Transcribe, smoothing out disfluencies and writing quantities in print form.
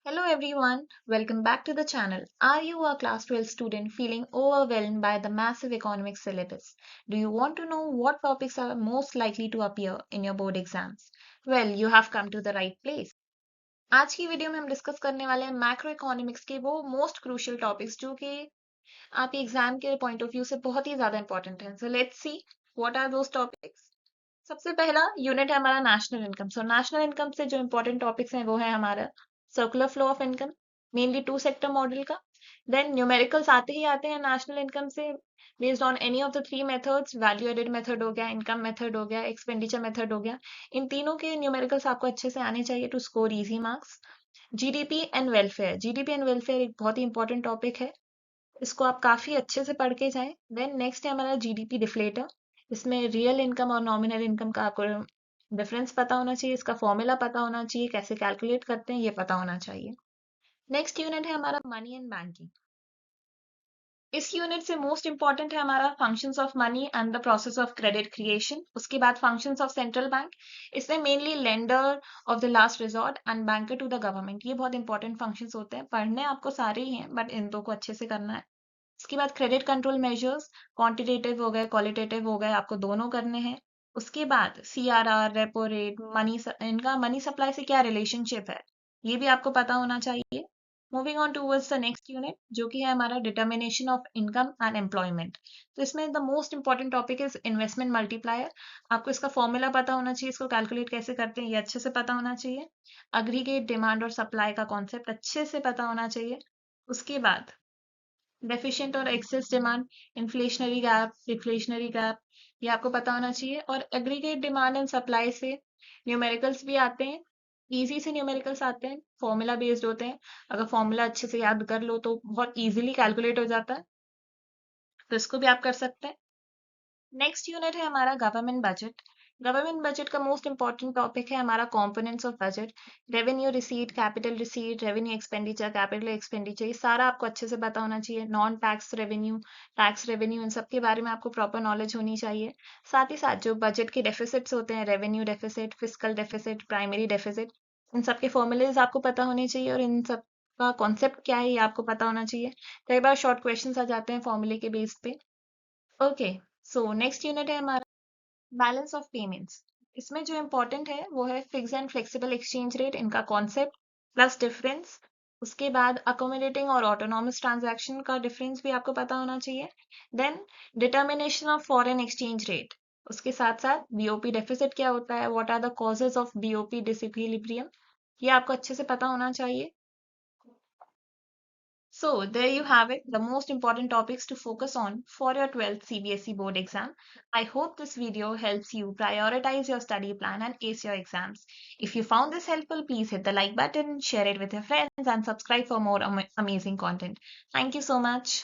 Hello everyone, welcome back to the channel. Are you a class 12 student feeling overwhelmed by the massive economics syllabus? Do you want to know what topics are most likely to appear in your board exams? Well, you have come to the right place. आज की video में हम discuss करने वाले हैं macro economics के वो most crucial topics जो कि आपके एग्जाम के पॉइंट ऑफ व्यू से बहुत ही ज्यादा इंपॉर्टेंट है. So let's see what are those topics. सबसे पहला यूनिट है हमारा national income. So national income से जो इंपॉर्टेंट टॉपिक्स हैं वो है हमारा circular flow of income, mainly two sector model का. देन न्यूमेरिकल्स आते ही आते हैं नेशनल इनकम से based on any of the three methods. Value added method हो गया, इनकम मेथड हो गया, एक्सपेंडिचर मेथड हो गया. इन तीनों के न्यूमेरिकल्स आपको अच्छे से आने चाहिए to score easy marks. GDP and welfare. GDP and welfare एक बहुत ही इंपॉर्टेंट टॉपिक है, इसको आप काफी अच्छे से पढ़ के जाएं. देन नेक्स्ट है हमारा जीडीपी डिफ्लेटर. इसमें रियल इनकम और नॉमिनल इनकम का आपको डिफरेंस पता होना चाहिए, इसका फॉर्मूला पता होना चाहिए, कैसे कैलकुलेट करते हैं ये पता होना चाहिए. नेक्स्ट यूनिट है हमारा मनी एंड बैंकिंग. इस यूनिट से मोस्ट इंपॉर्टेंट है हमारा functions of money and the process of credit creation. उसके बाद फंक्शंस ऑफ सेंट्रल बैंक. इसमें mainly lender of the last resort and banker to the government, ये बहुत इंपॉर्टेंट फंक्शंस होते हैं. पढ़ने आपको सारे ही हैं बट इन दो को अच्छे से करना है. उसके बाद क्रेडिट कंट्रोल मेजर्स, क्वांटिटेटिव हो गए, क्वालिटेटिव हो गए, आपको दोनों करने हैं. उसके बाद सीआरआर, रेपो रेट, इनका मनी सप्लाई से क्या रिलेशनशिप है, ये भी आपको पता होना चाहिए. Moving on towards the next unit जो कि है हमारा determination of income and employment. तो इसमें the most important topic is investment multiplier. आपको इसका फॉर्मूला पता होना चाहिए, इसको कैलकुलेट कैसे करते हैं ये अच्छे से पता होना चाहिए. अग्रीगेट डिमांड और सप्लाई का कॉन्सेप्ट अच्छे से पता होना चाहिए. उसके बाद डेफिशिएंट और excess demand, inflationary gap, deflationary gap, ये आपको पता होना चाहिए. और एग्रीगेट डिमांड एंड सप्लाई से न्यूमेरिकल्स भी आते हैं, इजी से न्यूमेरिकल्स आते हैं, फॉर्मूला बेस्ड होते हैं. अगर फॉर्मूला अच्छे से याद कर लो तो बहुत इजीली कैलकुलेट हो जाता है, तो इसको भी आप कर सकते हैं. नेक्स्ट यूनिट है हमारा गवर्नमेंट बजट. गवर्नमेंट बजट का मोस्ट इंपॉर्टेंट टॉपिक है हमारा components of budget. Revenue receipt, capital receipt, revenue expenditure, capital expenditure, ये सारा आपको अच्छे से पता होना चाहिए. Non tax revenue, tax revenue, इन सब के बारे में आपको प्रॉपर नॉलेज होनी चाहिए. साथ ही साथ जो बजट के डेफिसिट्स होते हैं, revenue deficit, fiscal deficit, primary deficit, इन सब के फॉर्मूलेज आपको पता होने चाहिए और इन सब का कॉन्सेप्ट क्या है ये आपको पता होना चाहिए. कई बार शॉर्ट क्वेश्चंस आ जाते हैं फॉर्मूले के बेस पे. ओके, सो नेक्स्ट यूनिट है हमारा बैलेंस ऑफ पेमेंट्स. इसमें जो इम्पोर्टेंट है वो है fix and flexible exchange rate, इनका कॉन्सेप्ट प्लस डिफरेंस. उसके बाद अकोमोडेटिंग और ऑटोनॉमस ट्रांजैक्शन का डिफरेंस भी आपको पता होना चाहिए. Then determination of foreign exchange rate. उसके साथ साथ बीओपी डेफिसिट क्या होता है, what are the causes of BOP disequilibrium, ये आपको अच्छे से पता होना चाहिए. So there you have it, the most important topics to focus on for your 12th CBSE board exam. I hope this video helps you prioritize your study plan and ace your exams. If you found this helpful, please hit the like button, share it with your friends and subscribe for more amazing content. Thank you so much.